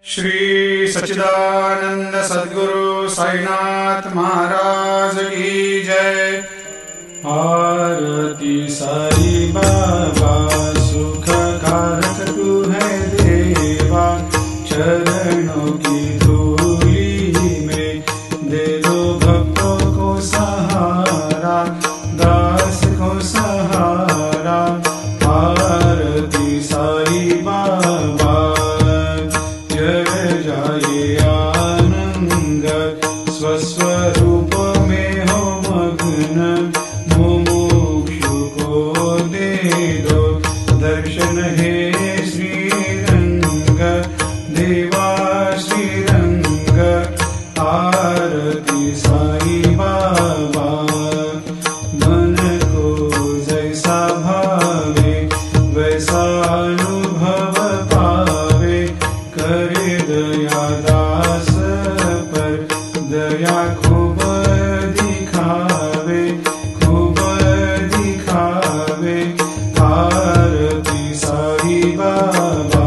श्री सच्चिदानंद सद्गुरु साईनाथ महाराज की जय। आरती साई बाबा सुख कारक तू है देवा, चरणों की धूली में दे दो भक्तों को सहारा, दास को सहारा। आरती साई बाबा जय जाए आनंद, स्वस्वरूप में हो मग्न, मुमुक्षु को दे दो दर्शन हे श्रीरंग, देवा श्रीरंग। आरती साई बाबा मन को जैसा भावे वैसा अनुभव पावे, करे दया दास पर दया खूब दिखावे, खूब दिखावे। आरती साई बाबा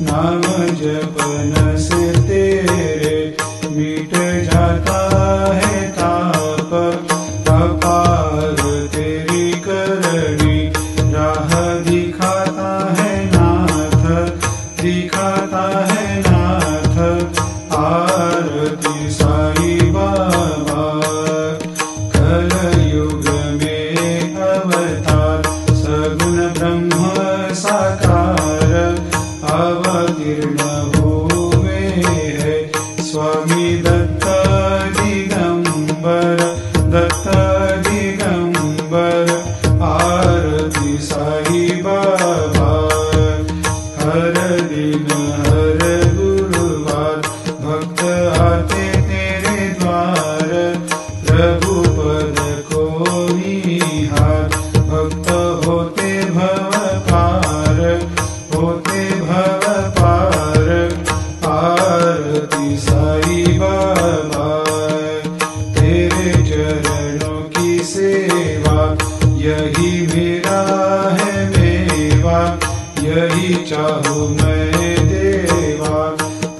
नाम जपन से तेरे मिट जाता है ताप, अपार तेरी करनी राह दिखाता है नाथ, दिखाता है नाथ। आरती साई बाबा कलयुग में अवतार, सगुण ब्रह्म साकार, अवतीर्ण हुए है स्वामी दत्त दिगंबर, दत्त दिगंबर। आरती साई बाबा हर दिन हर गुरुवार भक्त आते तेरे द्वार, प्रभु पद को निहार, भक्त होते भव पार, होते भव पार। आरती साई बाबा तेरे चरणों की सेवा, यही मेरा है मेवा, यही चाहूँ मैं देवा।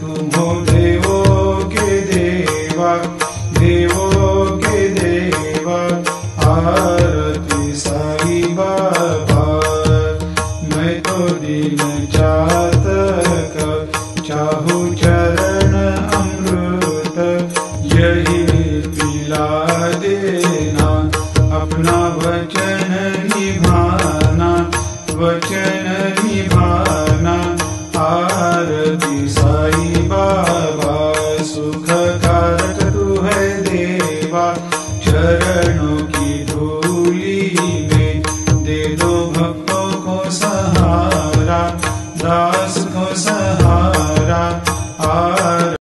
तुम हो देवों के देवा, देवों के देवा। आरती साई बाबा मैं तो दीन जातक, चाहूँ चरण अमृत, यही पिला देना, अपना वचन निभाना, वचन निभाना। आरती साई बाबा सुख कारक तू है देवा, चरण